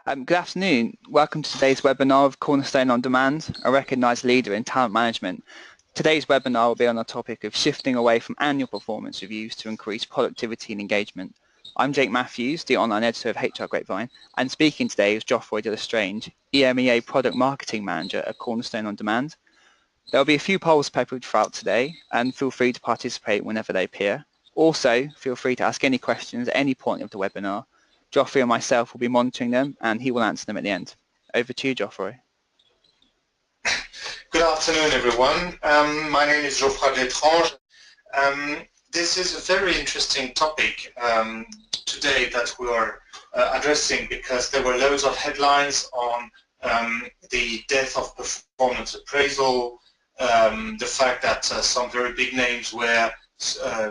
Good afternoon. Welcome to today's webinar of Cornerstone on Demand, a recognised leader in talent management. Today's webinar will be on the topic of shifting away from annual performance reviews to increase productivity and engagement. I'm Jake Matthews, the online editor of HR Grapevine, and speaking today is Geoffroy De Lestrange, EMEA Product Marketing Manager at Cornerstone on Demand. There will be a few polls peppered throughout today, and feel free to participate whenever they appear. Also, feel free to ask any questions at any point of the webinar. Geoffroy and myself will be monitoring them, and he will answer them at the end. Over to you, Geoffroy. Good afternoon, everyone. My name is Geoffroy De Lestrange. This is a very interesting topic today that we are addressing, because there were loads of headlines on the death of performance appraisal, the fact that some very big names were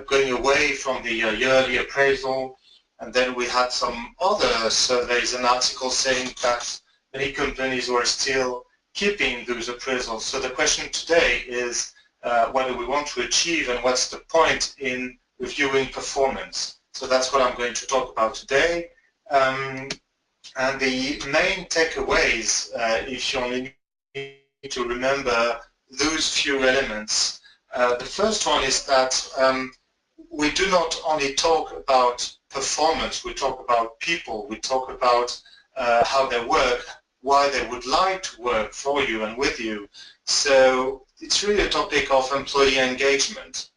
going away from the yearly appraisal. And then we had some other surveys and articles saying that many companies were still keeping those appraisals. So the question today is what do we want to achieve, and what's the point in reviewing performance? So that's what I'm going to talk about today. And the main takeaways, if you only need to remember those few elements, the first one is that we do not only talk about performance, we talk about people, we talk about how they work, why they would like to work for you and with you. So it's really a topic of employee engagement.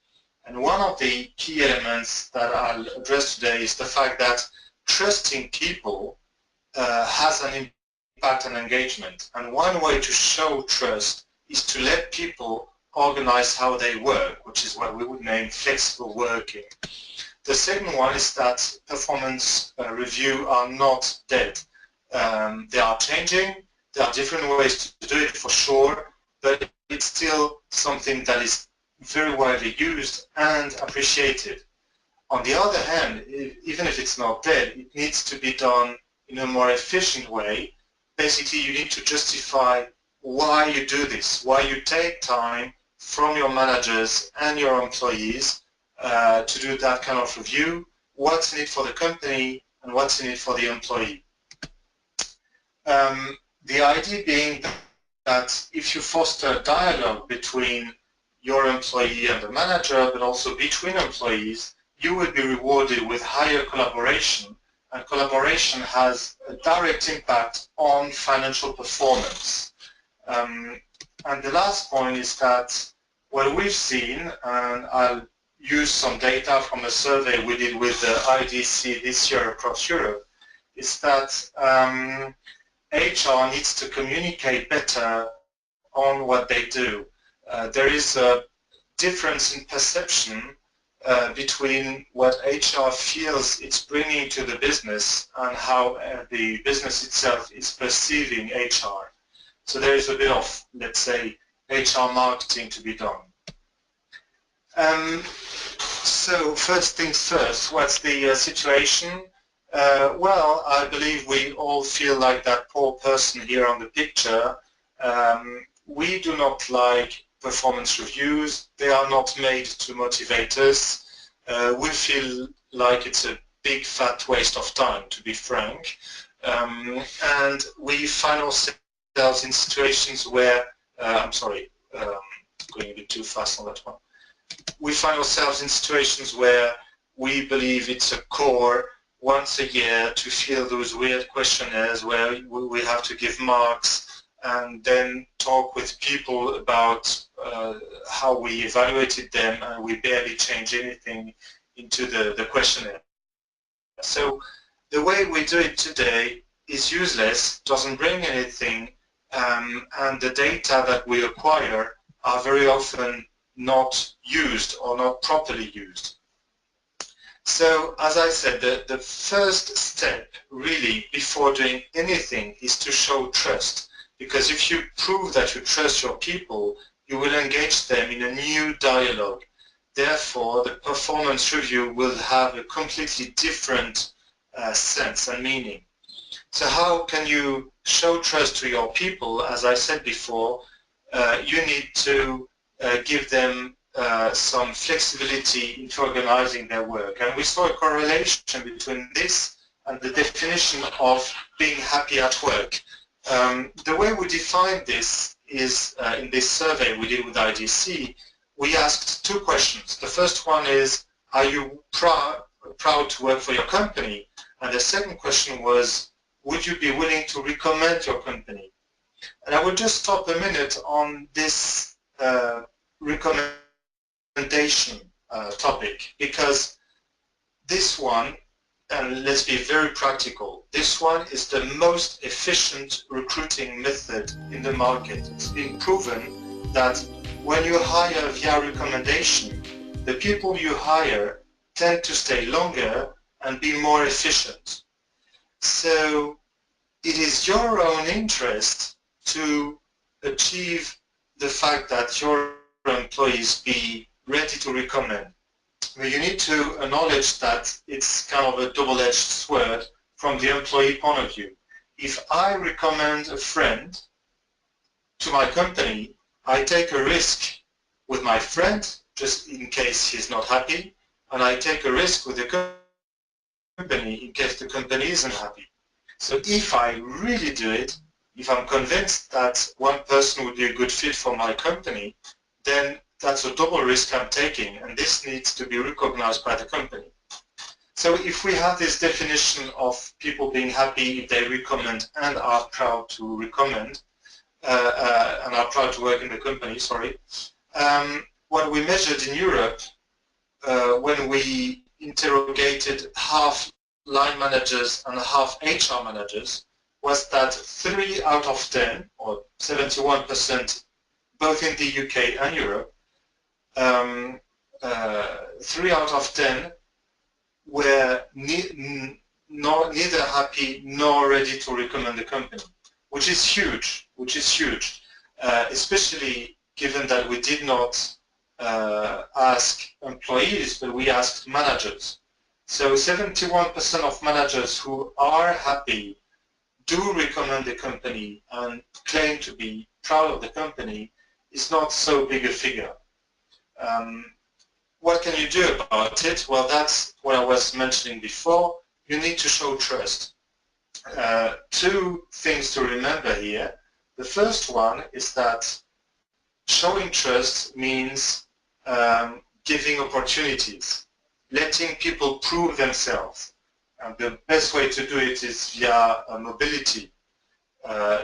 And one of the key elements that I'll address today is the fact that trusting people has an impact on engagement. And one way to show trust is to let people organize how they work, which is what we would name flexible working. The second one is that performance review are not dead. They are changing. There are different ways to do it for sure, but it's still something that is very widely used and appreciated. On the other hand, even if it's not dead, it needs to be done in a more efficient way. Basically, you need to justify why you do this, why you take time from your managers and your employees to do that kind of review, what's in it for the company and what's in it for the employee. The idea being that if you foster dialogue between your employee and the manager, but also between employees, you will be rewarded with higher collaboration, and collaboration has a direct impact on financial performance. And the last point is that what we've seen, and I'll use some data from a survey we did with the IDC this year across Europe, is that HR needs to communicate better on what they do. There is a difference in perception between what HR feels it's bringing to the business and how the business itself is perceiving HR. So there is a bit of, let's say, HR marketing to be done. So first things first, what's the situation? Well, I believe we all feel like that poor person here on the picture. We do not like performance reviews. They are not made to motivate us. We feel like it's a big fat waste of time, to be frank. And we find ourselves in situations where, going a bit too fast on that one. We find ourselves in situations where we believe it's a core once a year to fill those weird questionnaires where we have to give marks and then talk with people about how we evaluated them, and we barely change anything into the questionnaire. So the way we do it today is useless, doesn't bring anything, and the data that we acquire are very often not used or not properly used. So as I said, the first step really before doing anything is to show trust, because if you prove that you trust your people, you will engage them in a new dialogue. Therefore, the performance review will have a completely different sense and meaning. So how can you show trust to your people? As I said before, you need to give them some flexibility into organizing their work. And we saw a correlation between this and the definition of being happy at work. The way we define this is in this survey we did with IDC, we asked two questions. The first one is, are you proud to work for your company? And the second question was, would you be willing to recommend your company? And I will just stop a minute on this recommendation topic, because this one, and let's be very practical, this one is the most efficient recruiting method in the market. It's been proven that when you hire via recommendation, the people you hire tend to stay longer and be more efficient. So it is your own interest to achieve the fact that your employees be ready to recommend. But you need to acknowledge that it's kind of a double-edged sword from the employee point of view. If I recommend a friend to my company, I take a risk with my friend, just in case he's not happy, and I take a risk with the company in case the company isn't happy. So if I really do it, if I'm convinced that one person would be a good fit for my company, then that's a double risk I'm taking, and this needs to be recognized by the company. So if we have this definition of people being happy if they recommend and are proud to recommend, and are proud to work in the company, sorry, what we measured in Europe when we interrogated half line managers and half HR managers was that 3 out of 10, or 71%, both in the UK and Europe, 3 out of 10 were neither happy nor ready to recommend the company, which is huge, especially given that we did not ask employees, but we asked managers. So 71% of managers who are happy do recommend the company and claim to be proud of the company is not so big a figure. What can you do about it? Well, that's what I was mentioning before. You need to show trust. Two things to remember here. The first one is that showing trust means giving opportunities, letting people prove themselves. And the best way to do it is via mobility,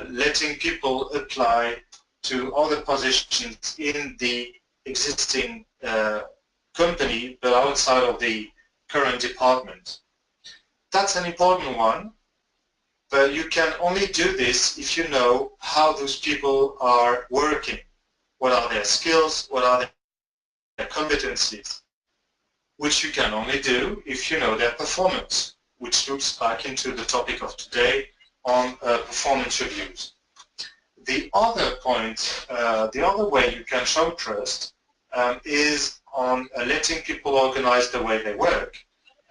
letting people apply to other positions in the existing company, but outside of the current department. That's an important one, but you can only do this if you know how those people are working. What are their skills? What are their competencies? Which you can only do if you know their performance, which loops back into the topic of today on performance reviews. The other point, the other way you can show trust is on letting people organize the way they work.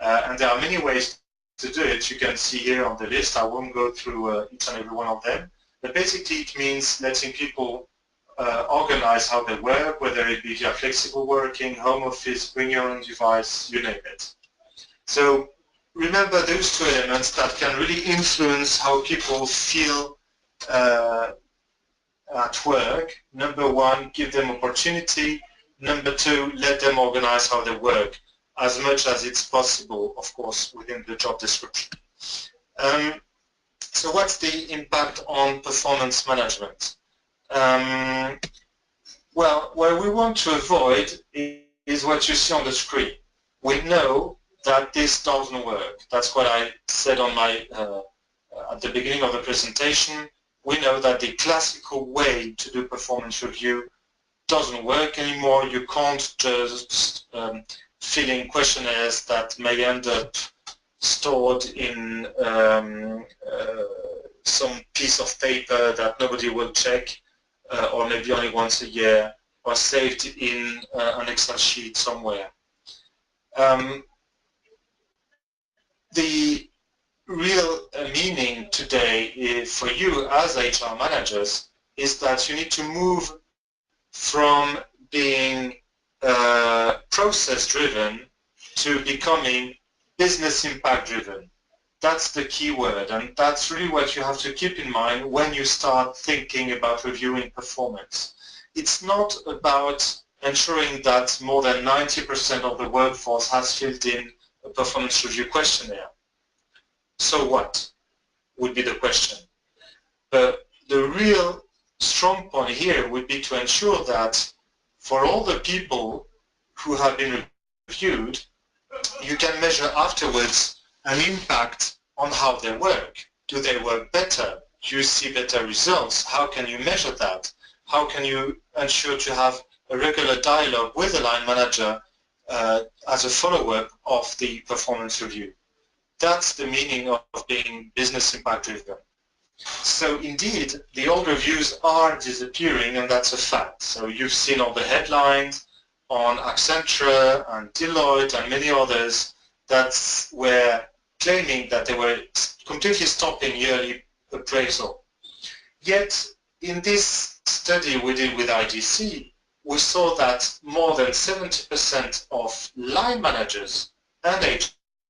And there are many ways to do it. You can see here on the list. I won't go through each and every one of them. But basically it means letting people organize how they work, whether it be via flexible working, home office, bring your own device, you name it. So remember those two elements that can really influence how people feel at work. Number one, give them opportunity. Number two, let them organize how they work, as much as it's possible, of course, within the job description. So what's the impact on performance management? Well, what we want to avoid is what you see on the screen. We know that this doesn't work. That's what I said on my at the beginning of the presentation. We know that the classical way to do performance review doesn't work anymore. You can't just fill in questionnaires that may end up stored in some piece of paper that nobody will check, or maybe only once a year, or saved in an Excel sheet somewhere. The real meaning today for you as HR managers is that you need to move from being process-driven to becoming business impact-driven. That's the key word, and that's really what you have to keep in mind when you start thinking about reviewing performance. It's not about ensuring that more than 90% of the workforce has filled in a performance review questionnaire. So what would be the question? But the real strong point here would be to ensure that for all the people who have been reviewed, you can measure afterwards an impact on how they work. Do they work better? Do you see better results? How can you measure that? How can you ensure to have a regular dialogue with the line manager as a follow-up of the performance review? That's the meaning of being business impact driven. So indeed, the old reviews are disappearing, and that's a fact. So you've seen all the headlines on Accenture and Deloitte and many others that were claiming that they were completely stopping yearly appraisal. Yet, in this study we did with IDC, we saw that more than 70% of line managers and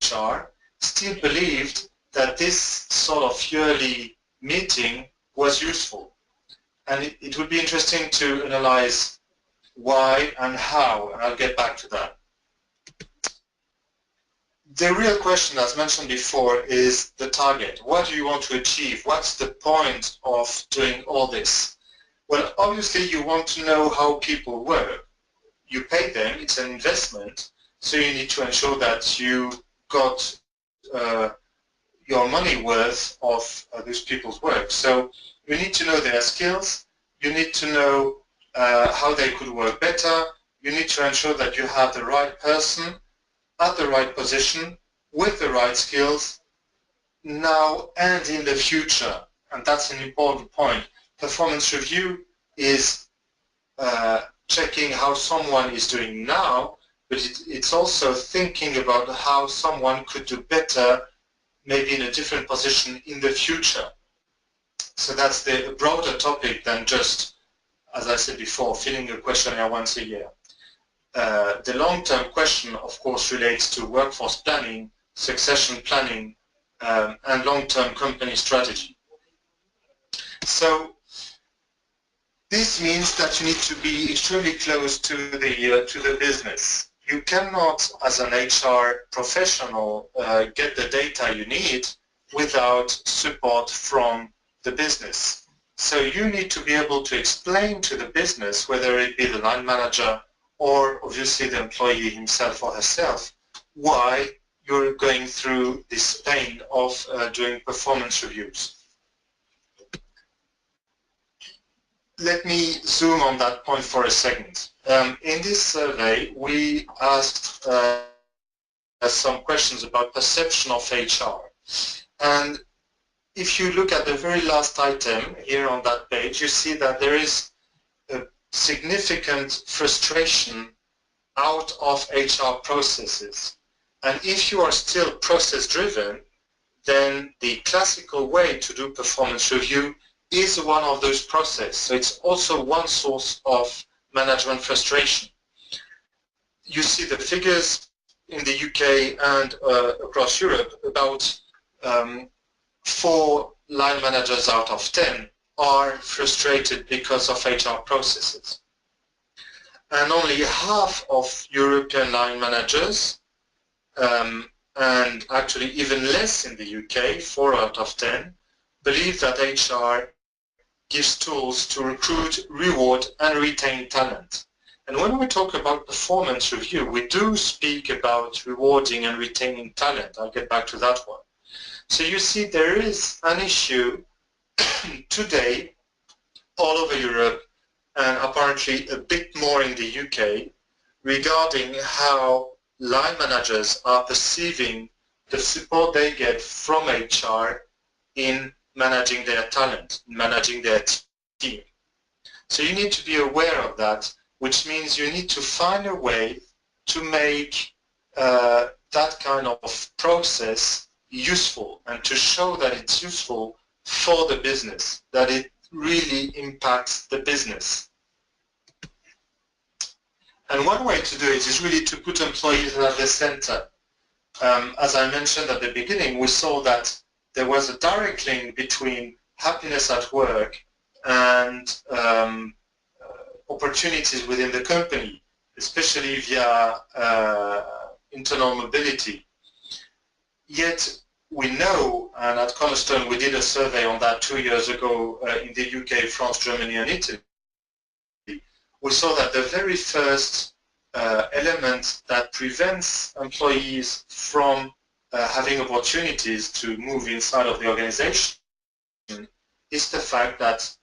HR still believed that this sort of yearly meeting was useful. And it would be interesting to analyze why and how, and I'll get back to that. The real question, as mentioned before, is the target. What do you want to achieve? What's the point of doing all this? Well, obviously you want to know how people work. You pay them, it's an investment, so you need to ensure that you got your money worth of these people's work. So you need to know their skills, you need to know how they could work better, you need to ensure that you have the right person at the right position with the right skills now and in the future. And that's an important point. Performance review is checking how someone is doing now, but it's also thinking about how someone could do better, maybe in a different position in the future. So that's the broader topic than just, as I said before, filling a questionnaire once a year. The long-term question, of course, relates to workforce planning, succession planning, and long-term company strategy. So this means that you need to be extremely close to the business. You cannot, as an HR professional, get the data you need without support from the business. So you need to be able to explain to the business, whether it be the line manager or obviously the employee himself or herself, why you're going through this pain of doing performance reviews. Let me zoom on that point for a second. In this survey, we asked some questions about perception of HR. And if you look at the very last item here on that page, you see that there is a significant frustration out of HR processes. And if you are still process-driven, then the classical way to do performance review is one of those processes. So it's also one source of management frustration. You see the figures in the UK and across Europe, about 4 line managers out of 10 are frustrated because of HR processes. And only half of European line managers, and actually even less in the UK, 4 out of 10, believe that HR gives tools to recruit, reward, and retain talent. And when we talk about performance review, we do speak about rewarding and retaining talent. I'll get back to that one. So you see there is an issue today all over Europe, and apparently a bit more in the UK, regarding how line managers are perceiving the support they get from HR in managing their talent, managing their team. So you need to be aware of that, which means you need to find a way to make that kind of process useful and to show that it's useful for the business, that it really impacts the business. And one way to do it is really to put employees at the center. as I mentioned at the beginning, we saw that there was a direct link between happiness at work and opportunities within the company, especially via internal mobility. Yet we know, and at Cornerstone we did a survey on that 2 years ago in the UK, France, Germany and Italy, we saw that the very first element that prevents employees from having opportunities to move inside of the organization is the fact that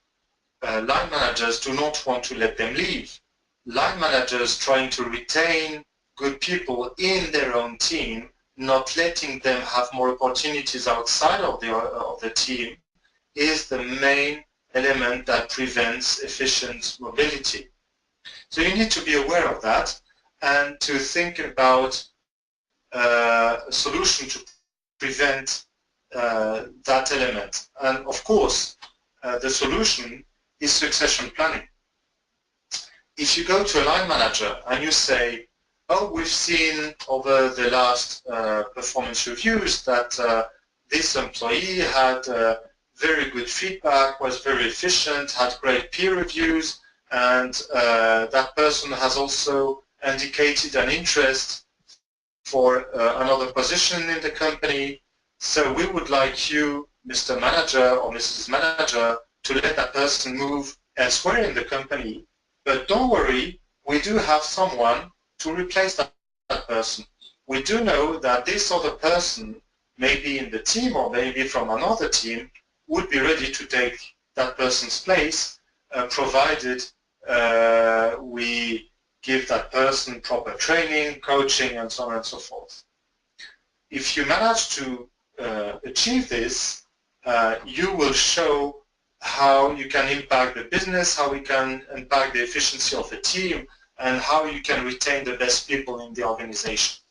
line managers do not want to let them leave. Line managers trying to retain good people in their own team, not letting them have more opportunities outside of the team, is the main element that prevents efficient mobility. So you need to be aware of that and to think about a solution to prevent that element. And of course, the solution is succession planning. If you go to a line manager and you say, oh, we've seen over the last performance reviews that this employee had very good feedback, was very efficient, had great peer reviews, and that person has also indicated an interest for another position in the company. So we would like you, Mr. Manager or Mrs. Manager, to let that person move elsewhere in the company. But don't worry, we do have someone to replace that person. We do know that this other person, maybe in the team or maybe from another team, would be ready to take that person's place, provided we give that person proper training, coaching, and so on and so forth. If you manage to achieve this, you will show how you can impact the business, how we can impact the efficiency of the team, and how you can retain the best people in the organization.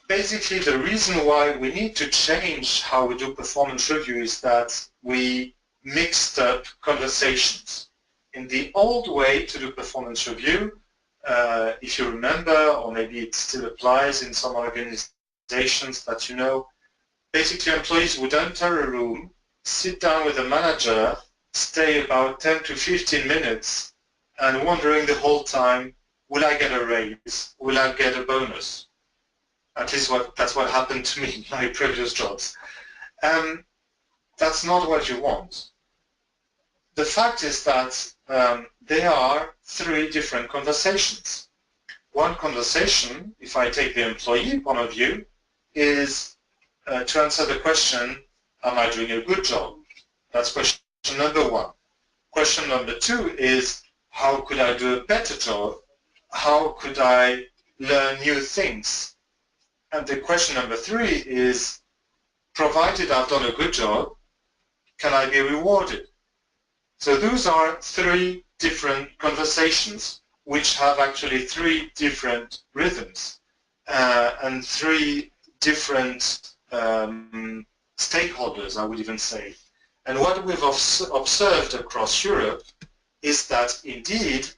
Basically, the reason why we need to change how we do performance review is that we mixed up conversations. In the old way to do performance review, if you remember, or maybe it still applies in some organizations that you know, basically employees would enter a room, sit down with the manager, stay about 10 to 15 minutes, and wondering the whole time, will I get a raise? Will I get a bonus? At least that's what happened to me in my previous jobs. That's not what you want. The fact is that there are three different conversations. One conversation, if I take the employee point of view, is to answer the question, am I doing a good job? That's question number one. Question number two is, how could I do a better job? How could I learn new things? And the question number three is, provided I've done a good job, can I be rewarded? So those are three different conversations which have actually three different rhythms and three different stakeholders, I would even say. And what we've observed across Europe is that indeed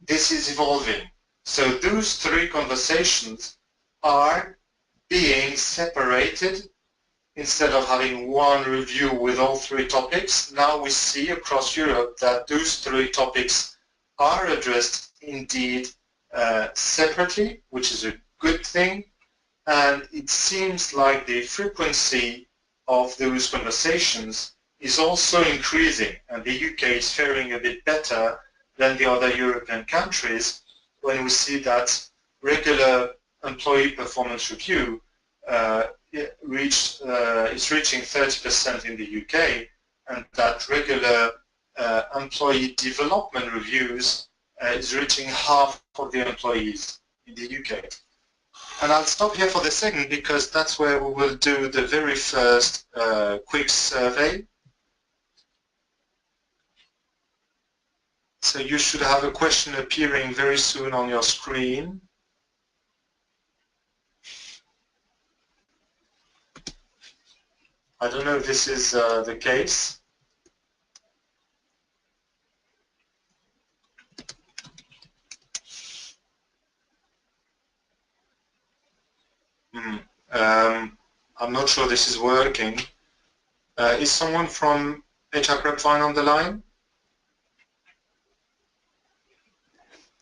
this is evolving. So those three conversations are being separated. Instead of having one review with all three topics, now we see across Europe that those three topics are addressed indeed separately, which is a good thing. And it seems like the frequency of those conversations is also increasing, and the UK is faring a bit better than the other European countries when we see that regular employee performance review is reaching 30% in the UK, and that regular employee development reviews is reaching half of the employees in the UK. And I'll stop here for the second because that's where we will do the very first quick survey. So you should have a question appearing very soon on your screen. I don't know if this is the case. I'm not sure this is working. Is someone from HR Grapevine on the line?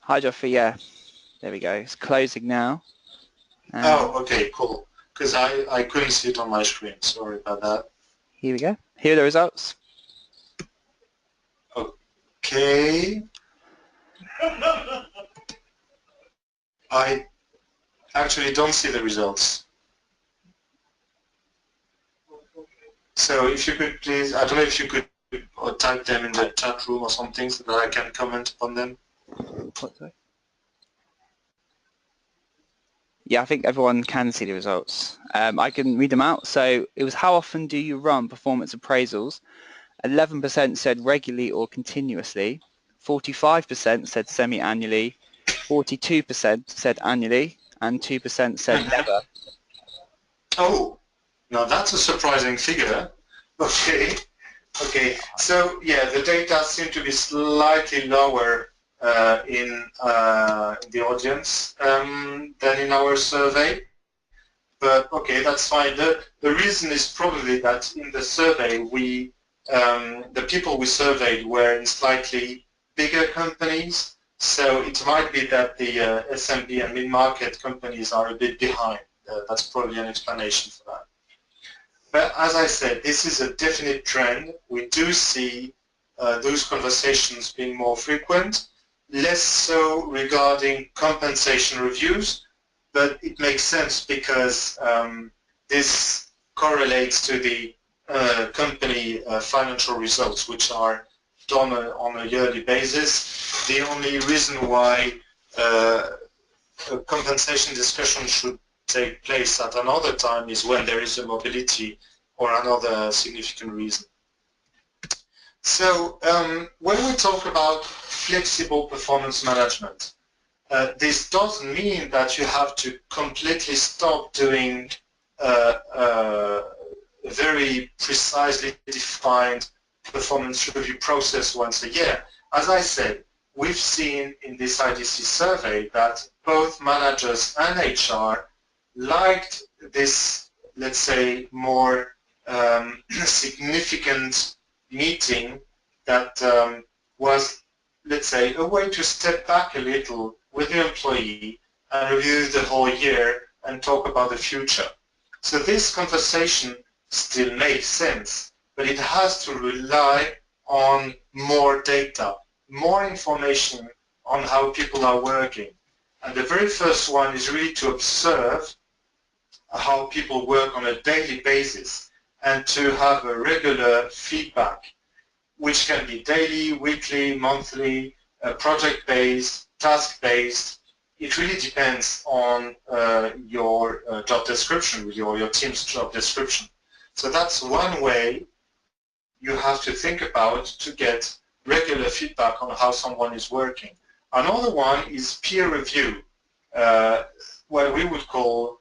Hi, Geoffrey. Yeah, there we go. It's closing now. Oh, okay, cool. Because I couldn't see it on my screen. Sorry about that. Here we go. Here are the results. Okay. I actually don't see the results. So if you could please, I don't know if you could type them in the chat room or something so that I can comment on them. Yeah, I think everyone can see the results. I can read them out. So it was, how often do you run performance appraisals? 11% said regularly or continuously. 45% said semi-annually. 42% said annually. And 2% said never. Oh, now that's a surprising figure. Okay. Okay. So yeah, the data seem to be slightly lower in the audience than in our survey. But okay, that's fine. The reason is probably that in the survey the people we surveyed were in slightly bigger companies, so it might be that the SMB and mid-market companies are a bit behind. That's probably an explanation for that. But as I said, this is a definite trend. We do see those conversations being more frequent, less so regarding compensation reviews, but it makes sense because this correlates to the company financial results, which are done on a yearly basis. The only reason why a compensation discussion should take place at another time is when there is a mobility or another significant reason. So when we talk about flexible performance management, this doesn't mean that you have to completely stop doing a very precisely defined performance review process once a year. As I said, we've seen in this IDC survey that both managers and HR liked this, let's say, more significant meeting that was, let's say, a way to step back a little with the employee and review the whole year and talk about the future. So this conversation still makes sense, but it has to rely on more data, more information on how people are working. And the very first one is really to observe how people work on a daily basis and to have a regular feedback, which can be daily, weekly, monthly, project-based, task-based. It really depends on your job description, your team's job description. So that's one way you have to think about to get regular feedback on how someone is working. Another one is peer review, what we would call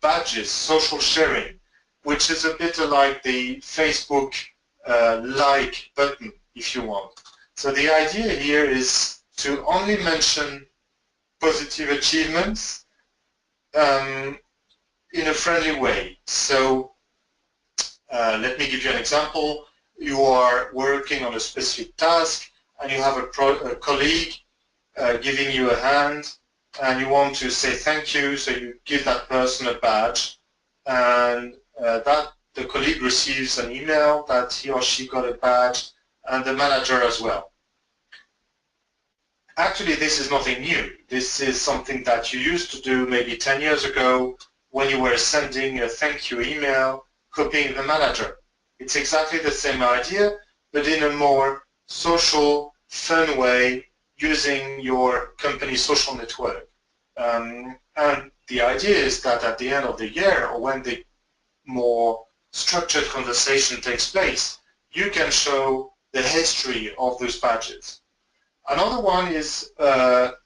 badges, social sharing, which is a bit like the Facebook like button, if you want. So the idea here is to only mention positive achievements in a friendly way. So let me give you an example. You are working on a specific task and you have a colleague giving you a hand and you want to say thank you, so you give that person a badge, and that the colleague receives an email that he or she got a badge, and the manager as well. Actually, this is nothing new. This is something that you used to do maybe 10 years ago when you were sending a thank you email copying the manager. It's exactly the same idea, but in a more social, fun way, using your company social network. And the idea is that at the end of the year, or when the more structured conversation takes place, you can show the history of those badges. Another one is,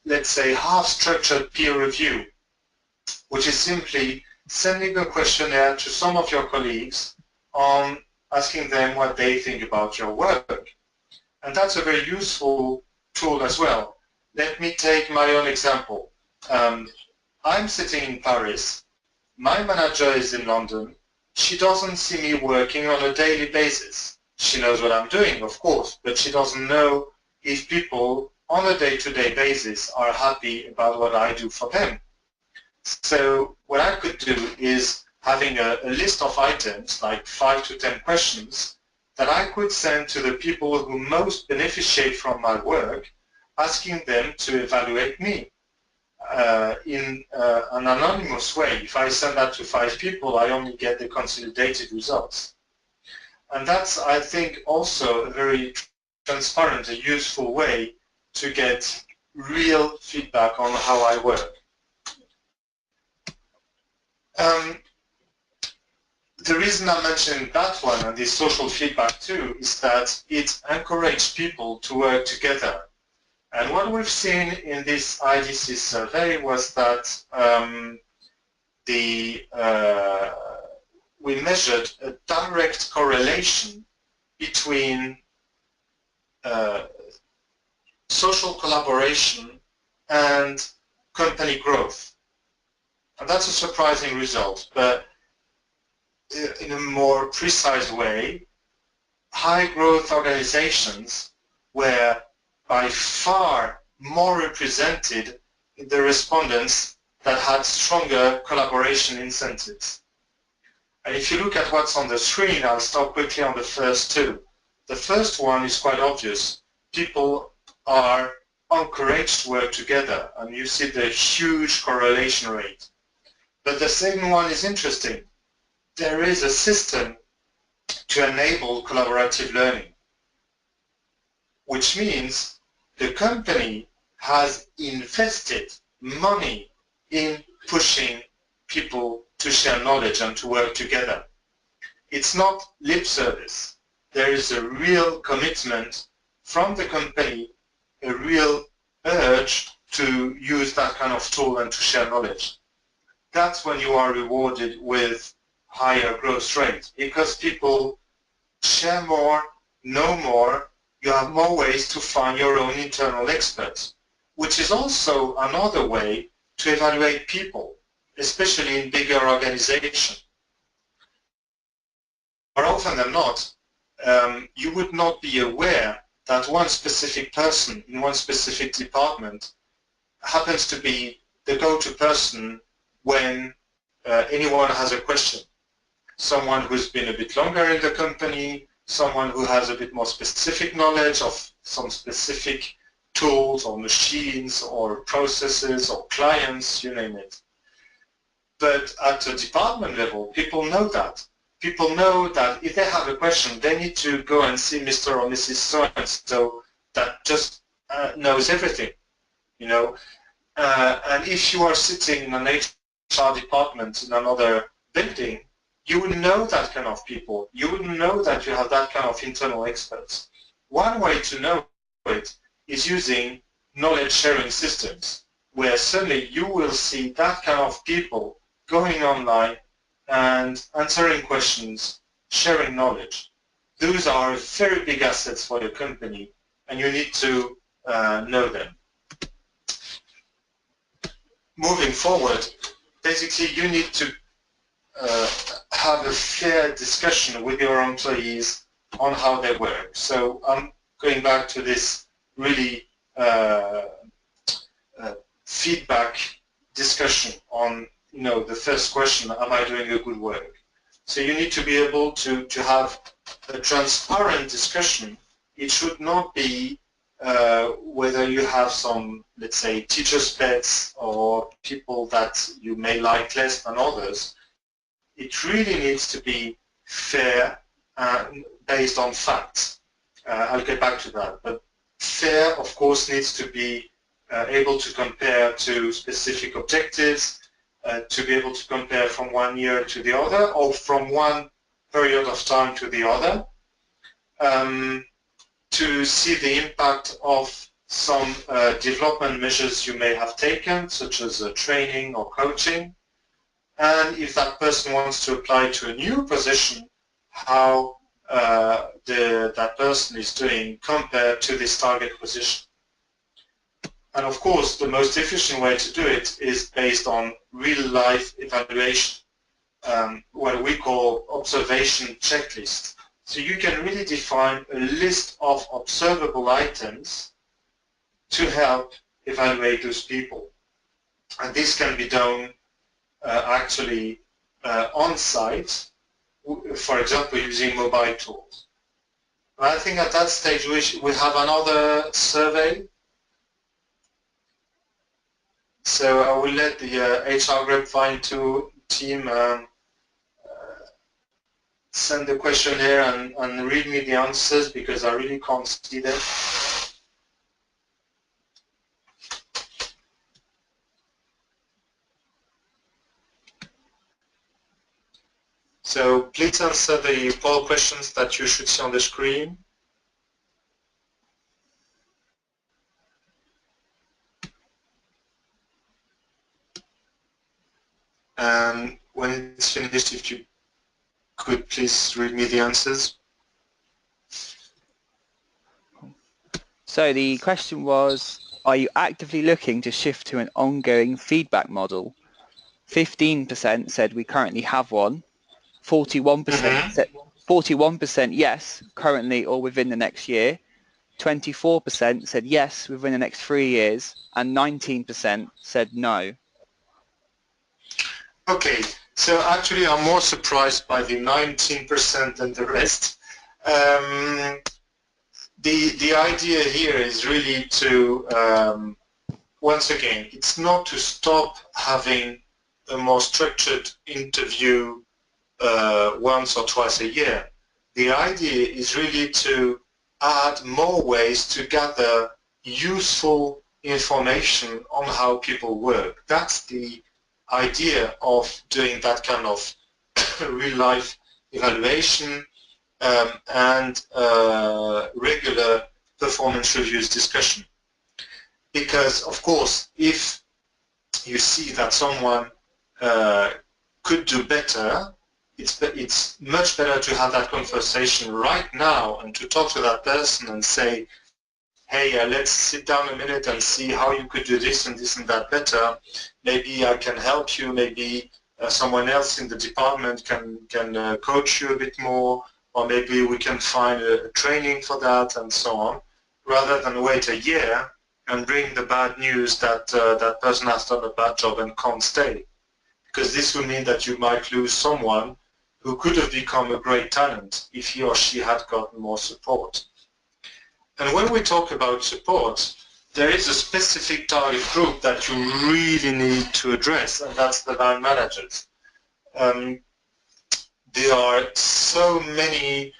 let's say, half-structured peer review, which is simply sending a questionnaire to some of your colleagues on asking them what they think about your work. And that's a very useful tool as well. Let me take my own example. I'm sitting in Paris. My manager is in London. she doesn't see me working on a daily basis. She knows what I'm doing, of course, but she doesn't know if people on a day-to-day basis are happy about what I do for them. So what I could do is having a list of items, like 5 to 10 questions, that I could send to the people who most beneficiate from my work, asking them to evaluate me in an anonymous way. If I send that to 5 people, I only get the consolidated results. And that's, I think, also a very transparent and useful way to get real feedback on how I work. The reason I'm mentioning that one and this social feedback too is that it encouraged people to work together. And what we've seen in this IDC survey was that we measured a direct correlation between social collaboration and company growth. And that's a surprising result, but in a more precise way, high growth organizations were by far more represented in the respondents that had stronger collaboration incentives. And if you look at what's on the screen, I'll stop quickly on the first two. The first one is quite obvious. People are encouraged to work together, and you see the huge correlation rate. But the second one is interesting. There is a system to enable collaborative learning, which means the company has invested money in pushing people to share knowledge and to work together. It's not lip service. There is a real commitment from the company, a real urge to use that kind of tool and to share knowledge. That's when you are rewarded with higher growth rate, because people share more, know more, you have more ways to find your own internal experts, which is also another way to evaluate people, especially in bigger organizations. More often than not, you would not be aware that one specific person in one specific department happens to be the go-to person when anyone has a question. Someone who's been a bit longer in the company, someone who has a bit more specific knowledge of some specific tools or machines or processes or clients, you name it. But at a department level, people know that. People know that if they have a question, they need to go and see Mr. or Mrs. So-and-so that just knows everything, you know. And if you are sitting in an HR department in another building, you would know that kind of people. You would know that you have that kind of internal experts. One way to know it is using knowledge sharing systems, where suddenly you will see that kind of people going online and answering questions, sharing knowledge. Those are very big assets for your company, and you need to know them. Moving forward, basically you need to have a fair discussion with your employees on how they work. So I'm going back to this really feedback discussion on, you know, the first question, am I doing a good work? So you need to be able to have a transparent discussion. It should not be whether you have some, let's say, teachers' pets or people that you may like less than others. It really needs to be fair and based on facts. I'll get back to that. But fair, of course, needs to be able to compare to specific objectives, to be able to compare from one year to the other or from one period of time to the other, to see the impact of some development measures you may have taken, such as training or coaching, and if that person wants to apply to a new position, how that person is doing compared to this target position. And of course, the most efficient way to do it is based on real-life evaluation. what we call observation checklist. So you can really define a list of observable items to help evaluate those people. And this can be done actually on-site, for example, using mobile tools. I think at that stage we have another survey. So I will let the HR Grapevine team send the questionnaire and read me the answers, because I really can't see them. So please answer the poll questions that you should see on the screen. And when it's finished, if you could please read me the answers. So the question was, are you actively looking to shift to an ongoing feedback model? 15% said we currently have one. 41% said 41% yes, currently or within the next year. 24% said yes within the next 3 years, and 19% said no. Okay, so actually I'm more surprised by the 19% than the rest. The idea here is really to, once again, it's not to stop having a more structured interview once or twice a year. The idea is really to add more ways to gather useful information on how people work. That's the idea of doing that kind of real-life evaluation and regular performance reviews discussion. Because, of course, if you see that someone could do better, it's much better to have that conversation right now and to talk to that person and say, hey, let's sit down a minute and see how you could do this and that better. Maybe I can help you. Maybe someone else in the department can coach you a bit more, or maybe we can find a training for that and so on, rather than wait a year and bring the bad news that that person has done a bad job and can't stay. Because this will mean that you might lose someone who could have become a great talent if he or she had gotten more support. And when we talk about support, there is a specific target group that you really need to address, and that's the line managers. There are so many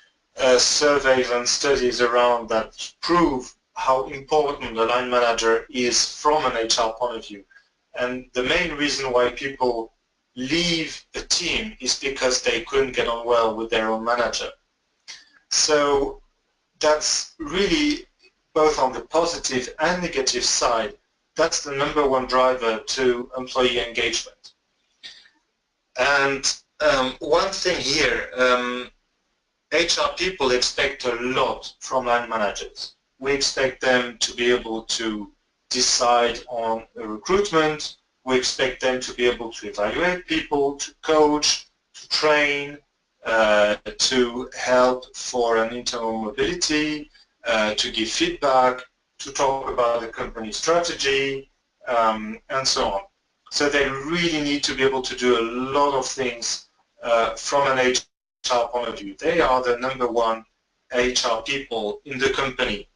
surveys and studies around that prove how important the line manager is from an HR point of view. And the main reason why people leave a team is because they couldn't get on well with their own manager. So that's really, both on the positive and negative side, that's the #1 driver to employee engagement. And one thing here, HR people expect a lot from line managers. We expect them to be able to decide on a recruitment. We expect them to be able to evaluate people, to coach, to train, to help for an internal mobility, to give feedback, to talk about the company strategy, and so on. So they really need to be able to do a lot of things from an HR point of view. They are the #1 HR people in the company,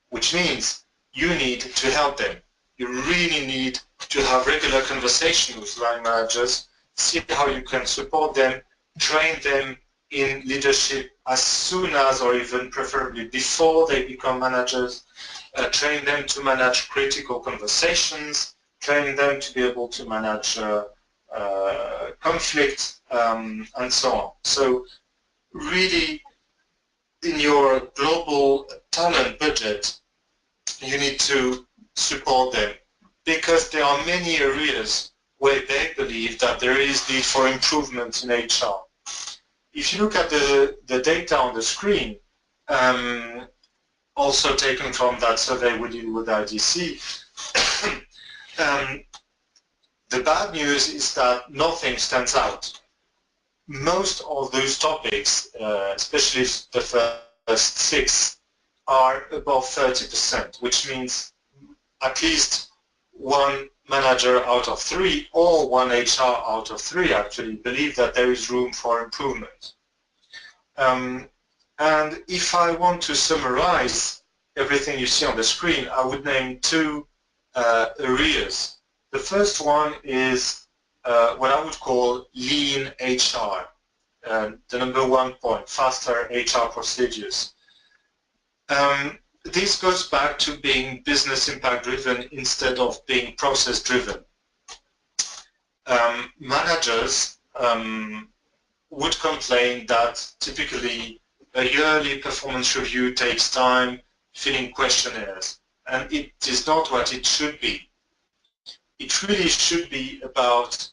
which means you need to help them. You really need to have regular conversation with line managers, see how you can support them, train them in leadership as soon as, or even preferably before they become managers, train them to manage critical conversations, train them to be able to manage conflict, and so on. So really, in your global talent budget, you need to support them, because there are many areas where they believe that there is need for improvement in HR. If you look at the data on the screen, also taken from that survey we did with IDC, the bad news is that nothing stands out. most of those topics, especially the first 6, are above 30%, which means at least one manager out of 3 or one HR out of 3 actually believe that there is room for improvement. And if I want to summarize everything you see on the screen, I would name 2 areas. The first one is what I would call lean HR. The number 1 point, faster HR procedures. This goes back to being business impact driven instead of being process driven. Managers would complain that typically a yearly performance review takes time, filling questionnaires, and it is not what it should be. It really should be about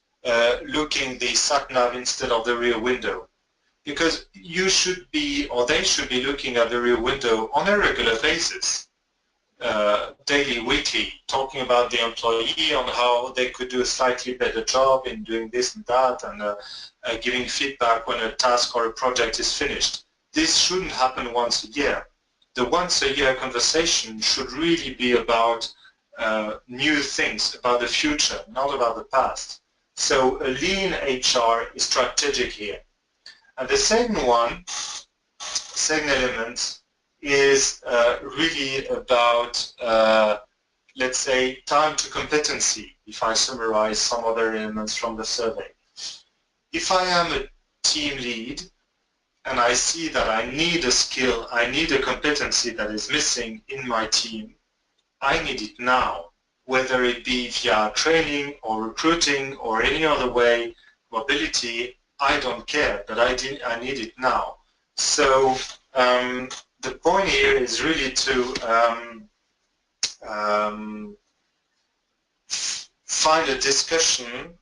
looking the sat-nav instead of the rear window. Because you should be, or they should be looking at the rear window on a regular basis, daily, weekly, talking about the employee, on how they could do a slightly better job in doing this and that, and giving feedback when a task or a project is finished. This shouldn't happen once a year. The once a year conversation should really be about new things, about the future, not about the past. So a lean HR is strategic here. And the second element is really about, let's say, time to competency, if I summarize some other elements from the survey. If I am a team lead and I see that I need a skill, I need a competency that is missing in my team, I need it now, whether it be via training or recruiting or any other way, mobility, I don't care, but I need it now. So the point here is really to find a discussion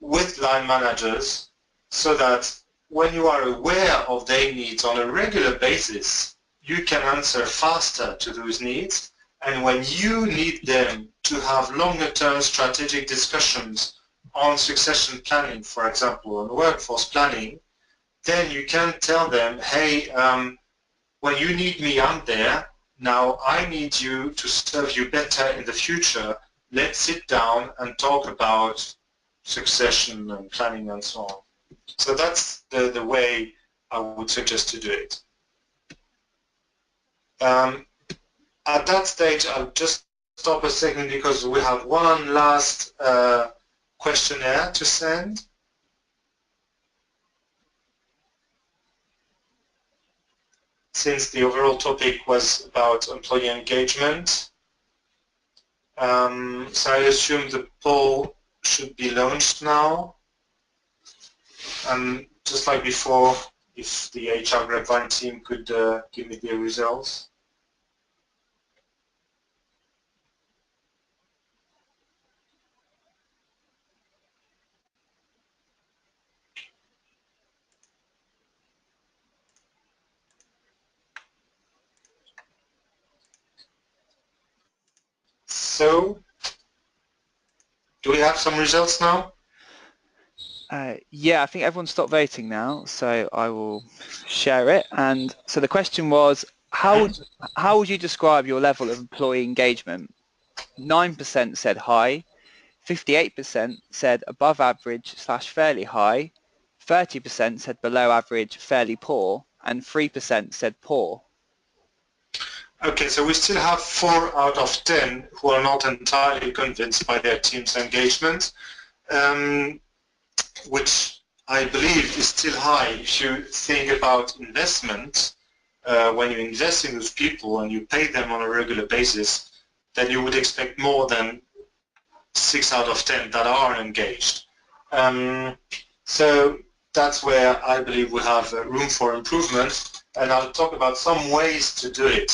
with line managers so that when you are aware of their needs on a regular basis, you can answer faster to those needs. And when you need them to have longer-term strategic discussions on succession planning, for example, on workforce planning, then you can tell them, hey, when you need me, I'm there. Now I need you to serve you better in the future. Let's sit down and talk about succession and planning and so on. So that's the way I would suggest to do it. At that stage, I'll just stop a second because we have one last questionnaire to send. Since the overall topic was about employee engagement. So I assume the poll should be launched now. And just like before, if the HR Grapevine team could give me the results. So, do we have some results now? Yeah, I think everyone's stopped voting now, so I will share it. And so the question was, how would you describe your level of employee engagement? 9% said high, 58% said above average / fairly high, 30% said below average, fairly poor, and 3% said poor. Okay, so we still have 4 out of 10 who are not entirely convinced by their team's engagement, which I believe is still high. If you think about investment, when you invest in those people and you pay them on a regular basis, then you would expect more than 6 out of 10 that are engaged. So that's where I believe we have room for improvement. And I'll talk about some ways to do it.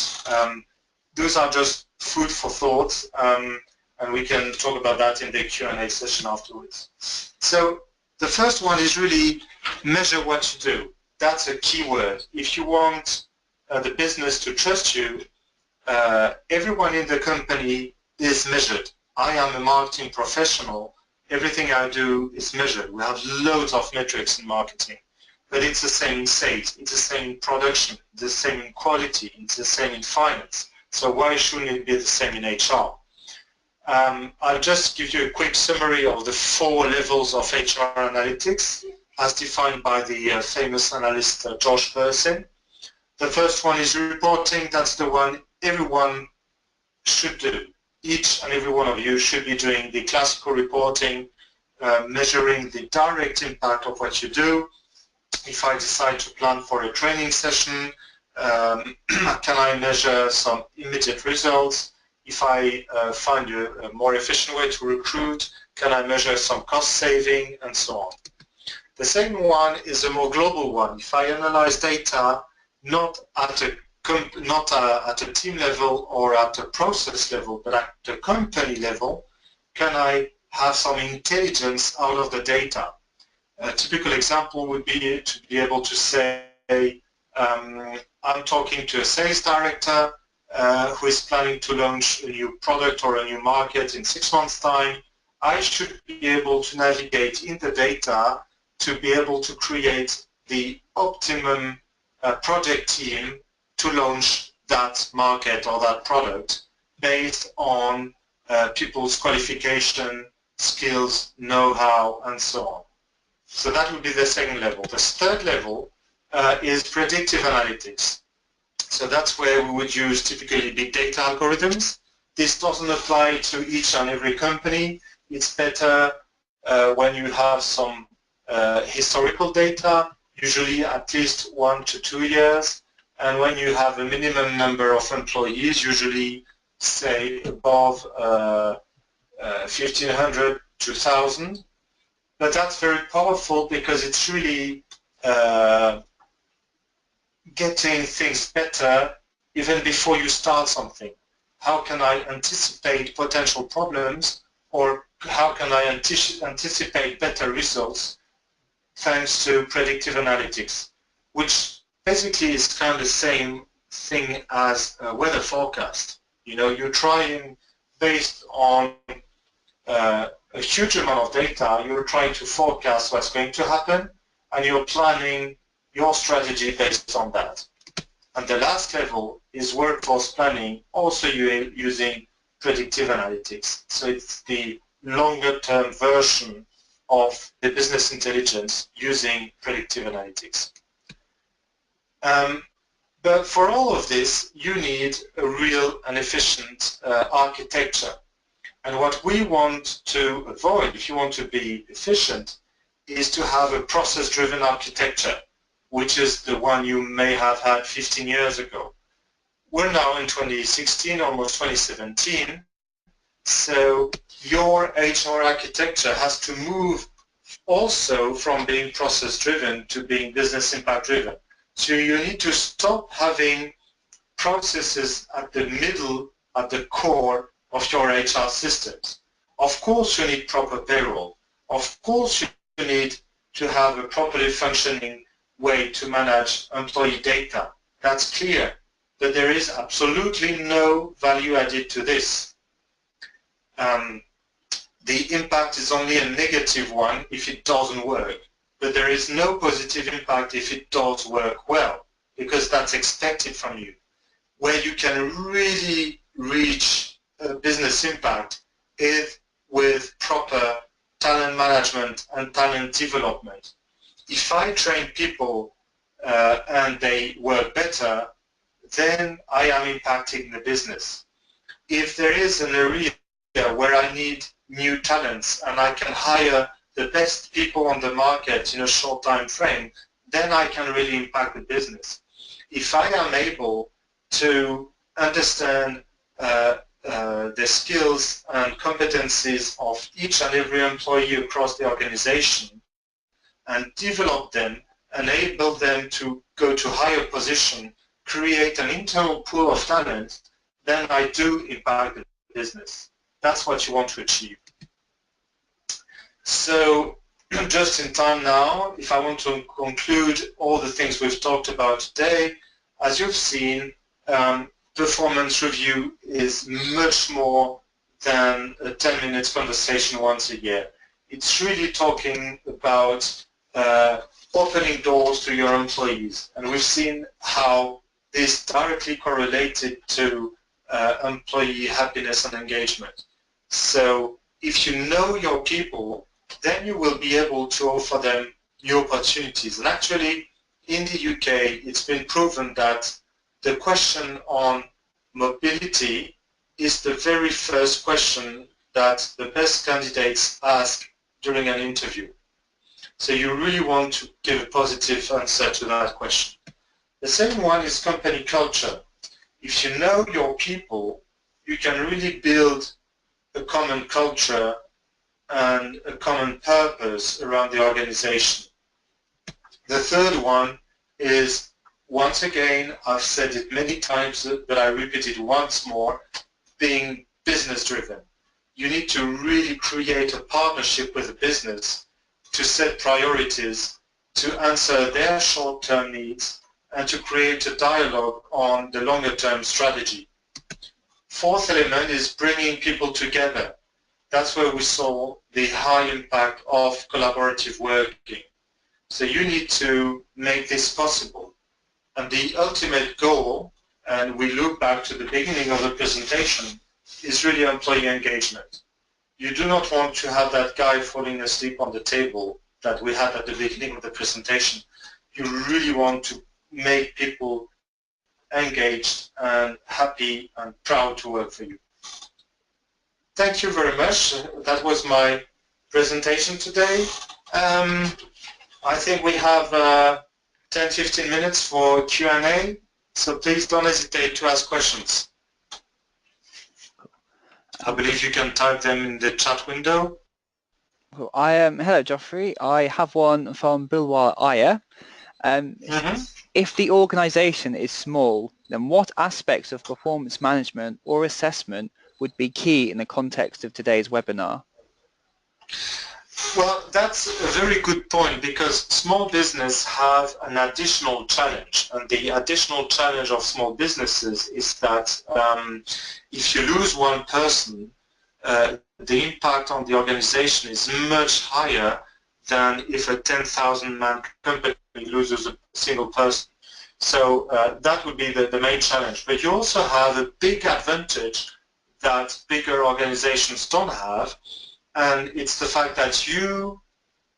Those are just food for thought, and we can talk about that in the Q&A session afterwards. So the first one is really measure what you do. That's a key word. If you want the business to trust you, everyone in the company is measured. I am a marketing professional. Everything I do is measured. We have loads of metrics in marketing. but it's the same in sales, it's the same in production, it's the same in quality, it's the same in finance. So why shouldn't it be the same in HR? I'll just give you a quick summary of the 4 levels of HR analytics as defined by the famous analyst George Persin. The first one is reporting. That's the one everyone should do. Each and every one of you should be doing the classical reporting, measuring the direct impact of what you do. If I decide to plan for a training session, can I measure some immediate results? If I find a more efficient way to recruit, can I measure some cost saving, and so on. The second one is a more global one. If I analyze data not at a team level or at a process level, but at the company level, can I have some intelligence out of the data? A typical example would be to be able to say, I'm talking to a sales director who is planning to launch a new product or a new market in 6 months' time. I should be able to navigate in the data to be able to create the optimum project team to launch that market or that product based on people's qualification, skills, know-how, and so on. So that would be the second level. The third level is predictive analytics. So that's where we would use typically big data algorithms. This doesn't apply to each and every company. It's better when you have some historical data, usually at least 1 to 2 years, and when you have a minimum number of employees, usually say above 1,500 to 1,000. But that's very powerful because it's really getting things better even before you start something. How can I anticipate potential problems, or how can I anticipate better results thanks to predictive analytics, which basically is kind of the same thing as a weather forecast. You know, you're trying, based on a huge amount of data, you're trying to forecast what's going to happen, and you're planning your strategy based on that. And the last level is workforce planning, also using predictive analytics. So it's the longer-term version of the business intelligence using predictive analytics. But for all of this, you need a real and efficient architecture. And what we want to avoid, if you want to be efficient, is to have a process-driven architecture, which is the one you may have had 15 years ago. We're now in 2016, almost 2017, so your HR architecture has to move also from being process-driven to being business impact-driven. So you need to stop having processes at the middle, at the core of your HR systems. Of course you need proper payroll. Of course you need to have a properly functioning way to manage employee data. That's clear. But there is absolutely no value added to this. The impact is only a negative one if it doesn't work. But there is no positive impact if it does work well, because that's expected from you. Where you can really reach business impact is with proper talent management and talent development. If I train people and they work better, then I am impacting the business. If there is an area where I need new talents and I can hire the best people on the market in a short time frame, then I can really impact the business. If I am able to understand the skills and competencies of each and every employee across the organization and develop them, enable them to go to higher position, create an internal pool of talent, then I do impact the business. That's what you want to achieve. So just in time now, if I want to conclude all the things we've talked about today, as you've seen, performance review is much more than a 10 minutes conversation once a year. It's really talking about opening doors to your employees. And we've seen how this directly correlated to employee happiness and engagement. So if you know your people, then you will be able to offer them new opportunities. And actually, in the UK, it's been proven that the question on mobility is the very first question that the best candidates ask during an interview. So you really want to give a positive answer to that question. The second one is company culture. If you know your people, you can really build a common culture and a common purpose around the organization. The third one is, once again, I've said it many times, but I repeat it once more, being business driven. You need to really create a partnership with the business to set priorities, to answer their short-term needs, and to create a dialogue on the longer-term strategy. Fourth element is bringing people together. That's where we saw the high impact of collaborative working. So you need to make this possible. And the ultimate goal, and we look back to the beginning of the presentation, is really employee engagement. You do not want to have that guy falling asleep on the table that we had at the beginning of the presentation. You really want to make people engaged and happy and proud to work for you. Thank you very much. That was my presentation today. I think we have 10-15 minutes for Q&A, so please don't hesitate to ask questions. I believe you can type them in the chat window. Well, hello, Geoffrey. I have one from Bilwar Aya. If the organisation is small, then what aspects of performance management or assessment would be key in the context of today's webinar? Well, that's a very good point, because small business have an additional challenge, and the additional challenge of small businesses is that if you lose one person, the impact on the organization is much higher than if a 10,000-man company loses a single person. So that would be the main challenge. But you also have a big advantage that bigger organizations don't have, and it's the fact that you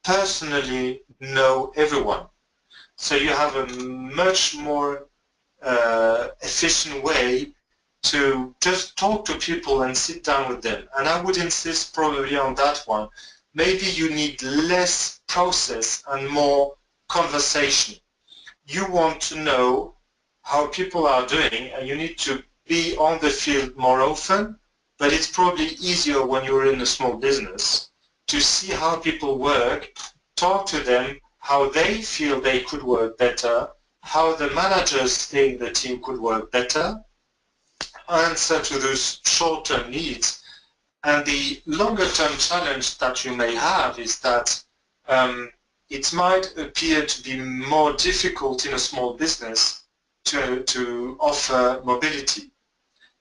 personally know everyone. So you have a much more efficient way to just talk to people and sit down with them. And I would insist probably on that one. Maybe you need less process and more conversation. You want to know how people are doing, and you need to be on the field more often, but it's probably easier when you're in a small business to see how people work, talk to them, how they feel they could work better, how the managers think the team could work better, answer to those short-term needs. And the longer-term challenge that you may have is that it might appear to be more difficult in a small business to offer mobility.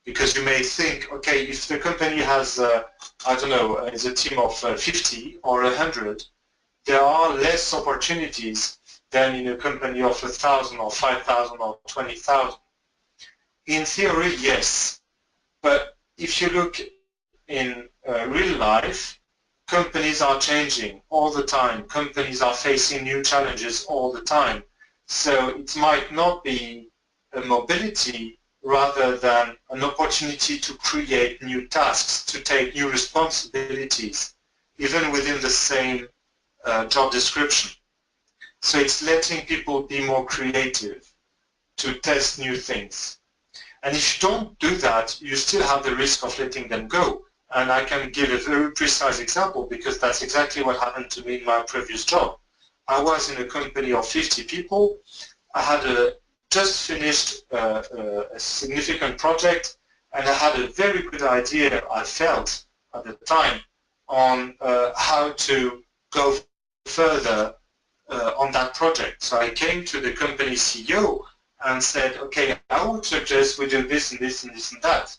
Because you may think, okay, if the company has, I don't know, is a team of 50 or 100, there are less opportunities than in a company of 1,000 or 5,000 or 20,000. In theory, yes. But if you look in real life, companies are changing all the time. Companies are facing new challenges all the time. So it might not be a mobility rather than an opportunity to create new tasks, to take new responsibilities, even within the same job description. So it's letting people be more creative, to test new things. And if you don't do that, you still have the risk of letting them go. And I can give a very precise example, because that's exactly what happened to me in my previous job. I was in a company of 50 people. I had just finished a significant project, and I had a very good idea, I felt at the time, on how to go further on that project. So I came to the company CEO and said, okay, I would suggest we do this and this and this and that.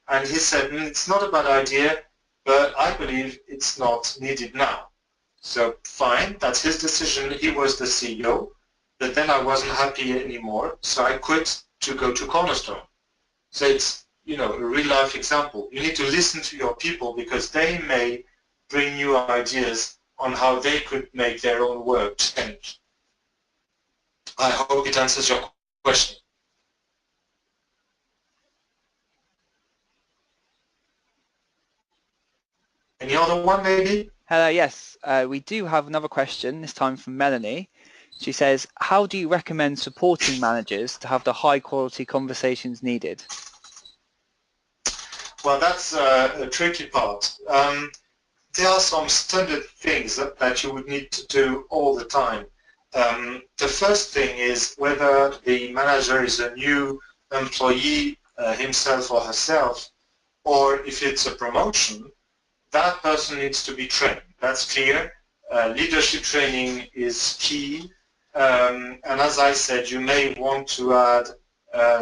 And he said, it's not a bad idea, but I believe it's not needed now. So fine, that's his decision. He was the CEO, but then I wasn't happy anymore, so I quit to go to Cornerstone. So it's, a real life example. You need to listen to your people because they may bring new ideas on how they could make their own work change. I hope it answers your question. Any other one maybe? Hello, yes, we do have another question, this time from Melanie. She says, how do you recommend supporting managers to have the high quality conversations needed? Well, that's a tricky part. There are some standard things that you would need to do all the time. The first thing is whether the manager is a new employee himself or herself, or if it's a promotion, that person needs to be trained. That's clear. Leadership training is key. And as I said, you may want to add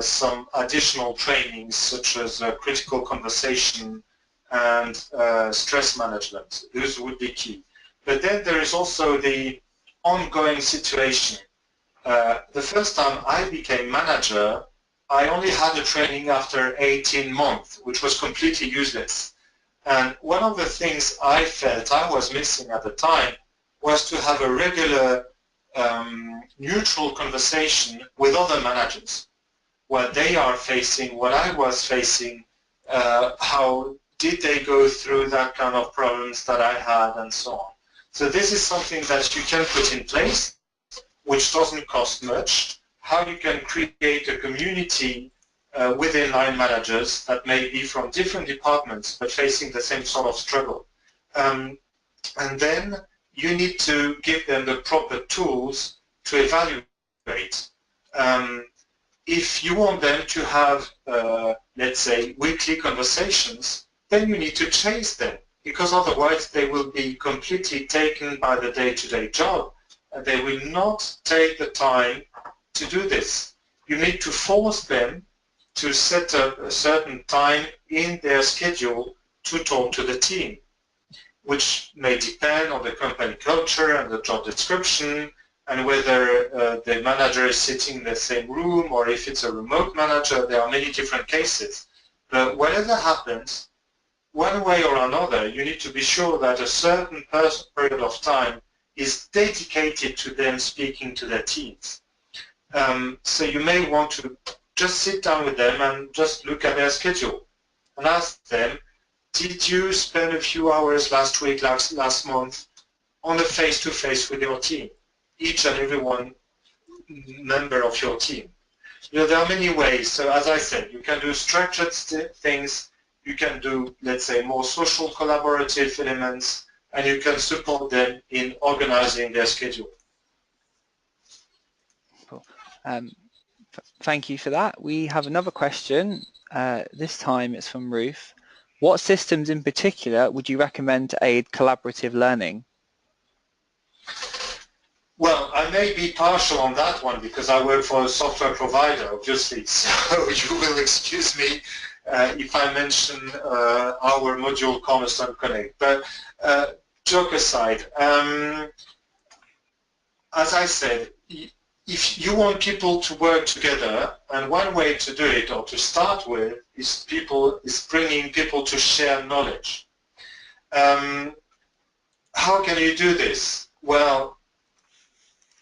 some additional trainings such as critical conversation and stress management. Those would be key. But then there is also the ongoing situation. The first time I became manager, I only had a training after 18 months, which was completely useless. And one of the things I felt I was missing at the time was to have a regular neutral conversation with other managers. What they are facing, what I was facing, how did they go through that kind of problems that I had, and so on. So this is something that you can put in place, which doesn't cost much. How you can create a community within line managers that may be from different departments but facing the same sort of struggle. And then you need to give them the proper tools to evaluate. If you want them to have, let's say, weekly conversations, then you need to chase them, because otherwise they will be completely taken by the day-to-day job and they will not take the time to do this. You need to force them to set up a certain time in their schedule to talk to the team, which may depend on the company culture and the job description and whether the manager is sitting in the same room or if it's a remote manager. There are many different cases. But whatever happens, one way or another, you need to be sure that a certain period of time is dedicated to them speaking to their teams. So you may want to just sit down with them and just look at their schedule and ask them, did you spend a few hours last week, last month on a face-to-face with your team, each and every one member of your team? There are many ways. So as I said, you can do structured things, you can do, let's say, more social collaborative elements, and you can support them in organizing their schedule. Cool. Thank you for that. We have another question. This time it's from Ruth. What systems in particular would you recommend to aid collaborative learning? Well, I may be partial on that one because I work for a software provider, obviously, so you will excuse me if I mention our module Cornerstone Connect. But joke aside, as I said, if you want people to work together, and one way to do it, or to start with, is bringing people to share knowledge. How can you do this? Well,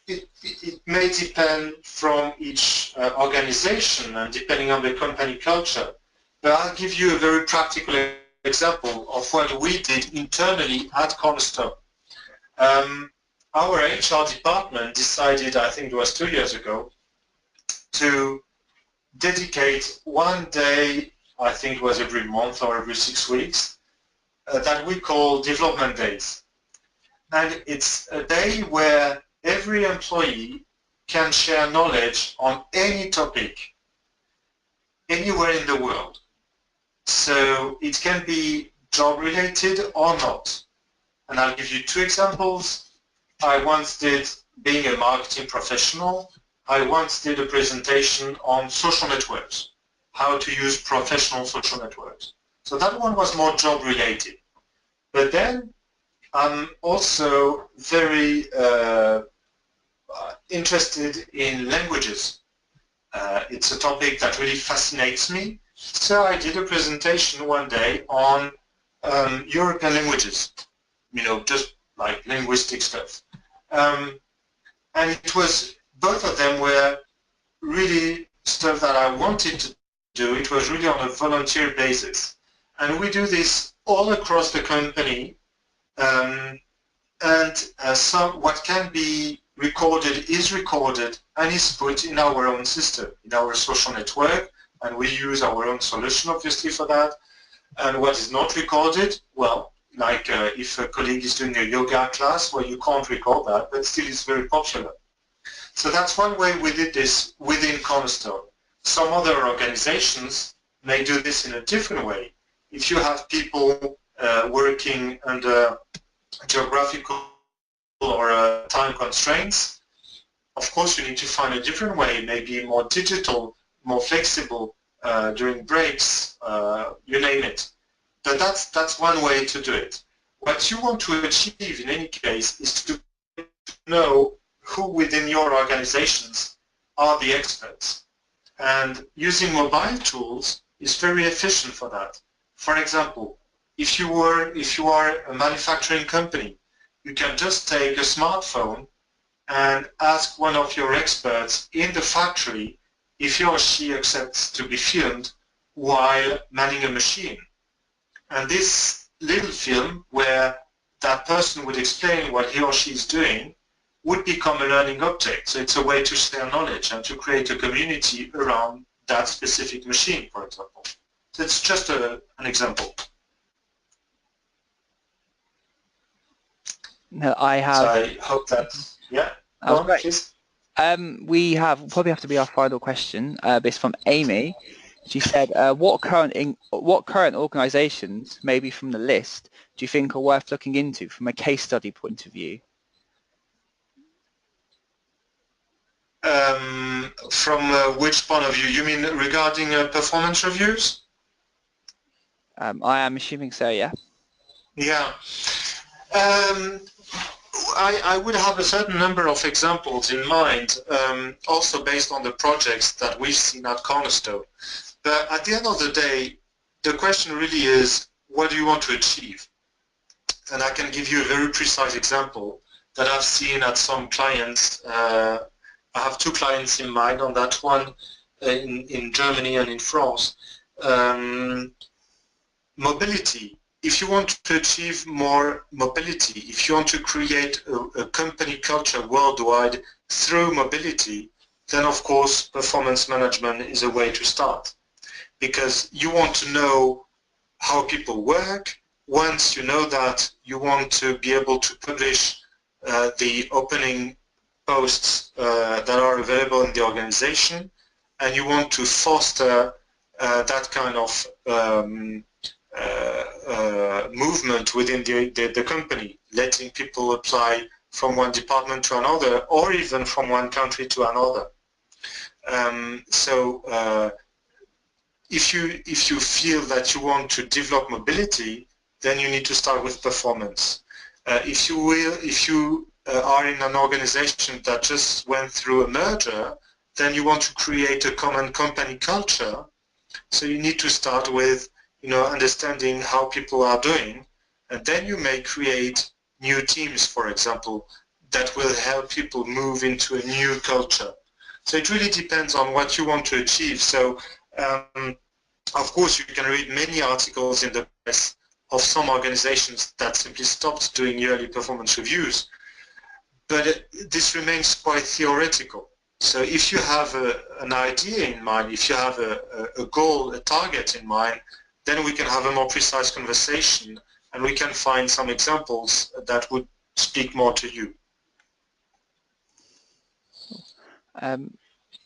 it may depend from each organization and depending on the company culture. But I'll give you a very practical example of what we did internally at Cornerstone. Our HR department decided, I think it was 2 years ago, to dedicate one day, I think it was every month or every 6 weeks, that we call development days. And it's a day where every employee can share knowledge on any topic, anywhere in the world. So it can be job related or not. And I'll give you 2 examples. I once did, being a marketing professional, I once did a presentation on social networks, how to use professional social networks. So that one was more job related. But then I'm also very interested in languages. It's a topic that really fascinates me. So I did a presentation one day on European languages, just like linguistic stuff. And it was, both of them were really stuff that I wanted to do. It was really on a volunteer basis. And we do this all across the company. What can be recorded is recorded and is put in our own system, in our social network, and we use our own solution obviously for that. And what is not recorded, well, like if a colleague is doing a yoga class, well, you can't record that, but still it's very popular. So that's one way we did this within Cornerstone. Some other organizations may do this in a different way. If you have people working under geographical or time constraints, of course you need to find a different way, maybe more digital, more flexible, during breaks, you name it. But that's one way to do it. What you want to achieve in any case is to know who within your organizations are the experts. And using mobile tools is very efficient for that. For example, if you are a manufacturing company, you can just take a smartphone and ask one of your experts in the factory if he or she accepts to be filmed while manning a machine. And this little film where that person would explain what he or she is doing would become a learning object. So it's a way to share knowledge and to create a community around that specific machine, for example. So it's just an example. No, I have. So I hope that's, yeah. That was great. Please. We probably have to be our final question. It's from Amy. She said, what current organisations, maybe from the list, do you think are worth looking into from a case study point of view? From which point of view? You mean regarding performance reviews? I am assuming so, yeah. Yeah. I would have a certain number of examples in mind, also based on the projects that we've seen at Cornerstone. But at the end of the day, the question really is, what do you want to achieve? And I can give you a very precise example that I've seen at some clients. I have two clients in mind on that one, in Germany and in France. Mobility. If you want to achieve more mobility, if you want to create a company culture worldwide through mobility, then of course performance management is a way to start. Because you want to know how people work. Once you know that, you want to be able to publish the opening posts that are available in the organization, and you want to foster that kind of movement within the company, letting people apply from one department to another, or even from one country to another. If you feel that you want to develop mobility, then you need to start with performance. If you are in an organization that just went through a merger, then you want to create a common company culture. So you need to start with understanding how people are doing, and then you may create new teams, for example, that will help people move into a new culture. So it really depends on what you want to achieve. So of course you can read many articles in the press of some organizations that simply stopped doing yearly performance reviews, but this remains quite theoretical. So if you have an idea in mind, if you have a goal, a target in mind, then we can have a more precise conversation and we can find some examples that would speak more to you.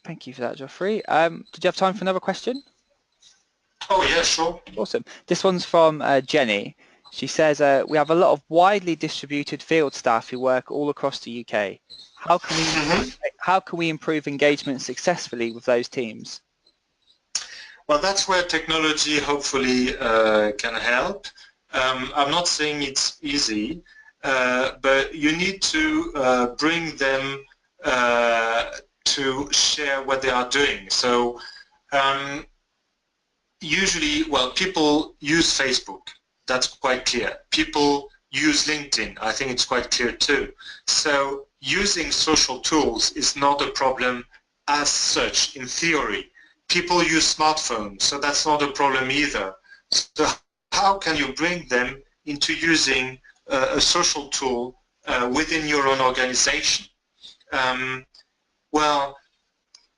Thank you for that, Geoffrey. Did you have time for another question? Oh yeah, sure. Awesome. This one's from Jenny. She says, we have a lot of widely distributed field staff who work all across the UK. How can we improve engagement successfully with those teams? Well, that's where technology hopefully can help. I'm not saying it's easy. but you need to bring them to share what they are doing. So usually, well, people use Facebook. That's quite clear. People use LinkedIn. I think it's quite clear too. So using social tools is not a problem as such in theory. People use smartphones, so that's not a problem either. So how can you bring them into using a social tool within your own organization? Well,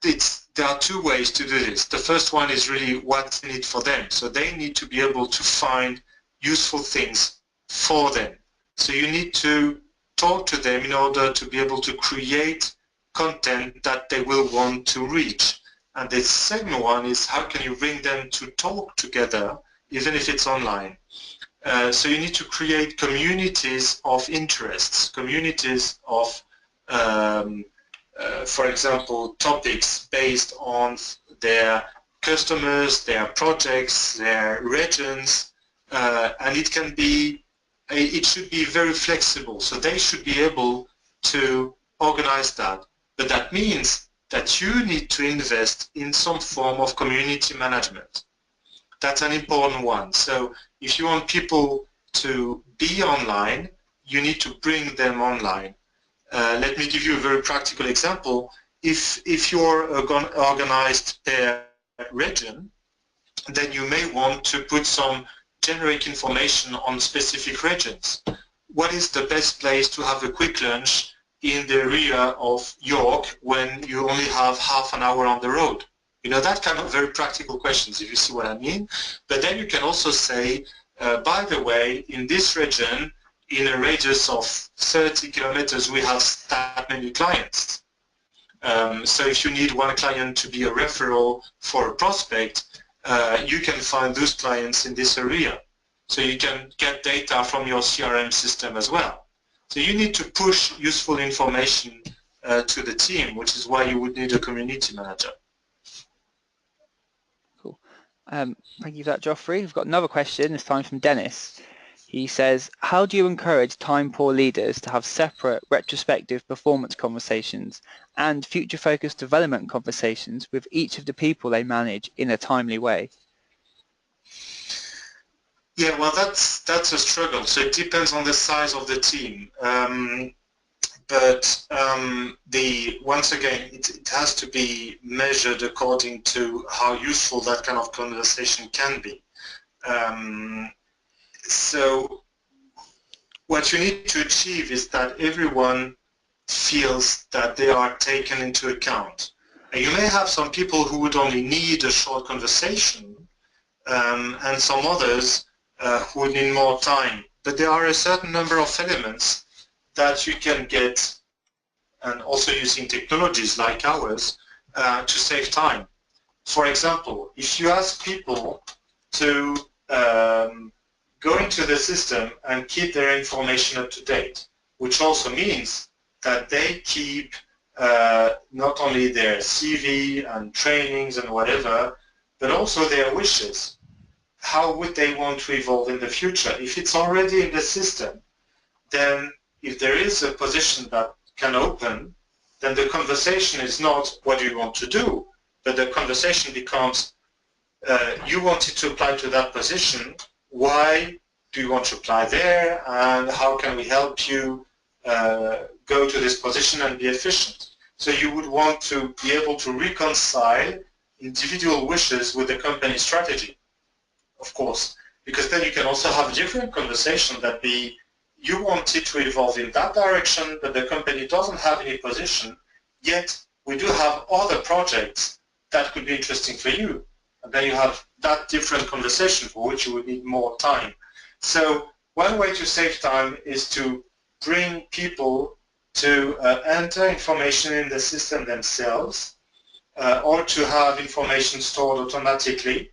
there are two ways to do this. The first one is really what's in it for them. So they need to be able to find useful things for them. So you need to talk to them in order to be able to create content that they will want to reach. And the second one is how can you bring them to talk together, even if it's online. So you need to create communities of interests, communities of for example, topics based on their customers, their projects, their regions, and it should be very flexible. So they should be able to organize that. But that means that you need to invest in some form of community management. That's an important one. So if you want people to be online, you need to bring them online. Let me give you a very practical example. If you're organized per region, then you may want to put some generic information on specific regions. What is the best place to have a quick lunch in the area of York when you only have half an hour on the road? You know, that kind of very practical questions, if you see what I mean. But then you can also say, by the way, in this region, in a radius of 30 kilometers, we have that many clients. So if you need one client to be a referral for a prospect, you can find those clients in this area. So you can get data from your CRM system as well. So you need to push useful information to the team, which is why you would need a community manager. Cool. Thank you for that, Geoffrey. We've got another question, this time from Dennis. He says, how do you encourage time-poor leaders to have separate retrospective performance conversations and future-focused development conversations with each of the people they manage in a timely way? Yeah, well, that's a struggle. So it depends on the size of the team. But once again, it has to be measured according to how useful that kind of conversation can be. So what you need to achieve is that everyone feels that they are taken into account. And you may have some people who would only need a short conversation and some others who would need more time. But there are a certain number of elements that you can get, and also using technologies like ours, to save time. For example, if you ask people to go into the system and keep their information up to date, which also means that they keep not only their CV and trainings and whatever, but also their wishes. How would they want to evolve in the future? If it's already in the system, then if there is a position that can open, then the conversation is not what do you want to do, but the conversation becomes you wanted to apply to that position, why do you want to apply there, and how can we help you go to this position and be efficient? So you would want to be able to reconcile individual wishes with the company strategy, of course, because then you can also have a different conversation that you wanted to evolve in that direction, but the company doesn't have any position, yet we do have other projects that could be interesting for you. And then you have that different conversation for which you would need more time. So one way to save time is to bring people to enter information in the system themselves or to have information stored automatically.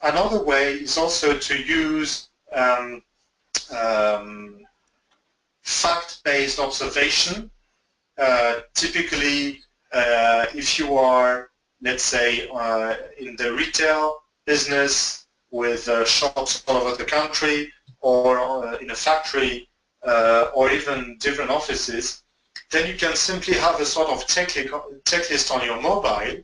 Another way is also to use fact-based observation. Typically, if you are, let's say, in the retail business with shops all over the country, or in a factory or even different offices, then you can simply have a sort of checklist on your mobile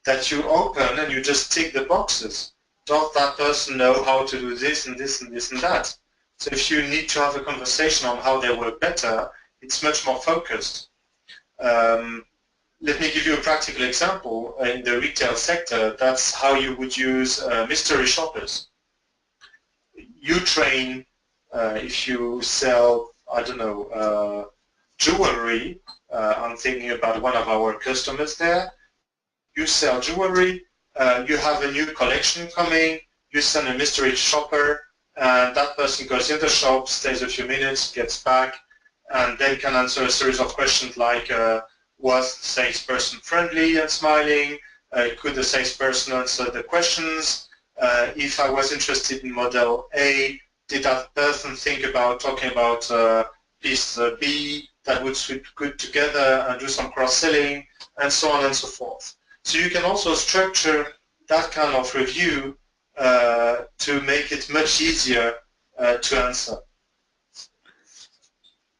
that you open and you just tick the boxes. Does that person know how to do this and this and this and that? So if you need to have a conversation on how they work better, it's much more focused. Let me give you a practical example. In the retail sector, that's how you would use mystery shoppers. You train, if you sell, I don't know, jewelry, I'm thinking about one of our customers there. You sell jewelry, you have a new collection coming, you send a mystery shopper, and that person goes in the shop, stays a few minutes, gets back, and then can answer a series of questions like, was the salesperson friendly and smiling? Could the salesperson answer the questions? If I was interested in model A, did that person think about talking about piece B that would suit good together and do some cross-selling, and so on and so forth. So you can also structure that kind of review to make it much easier to answer.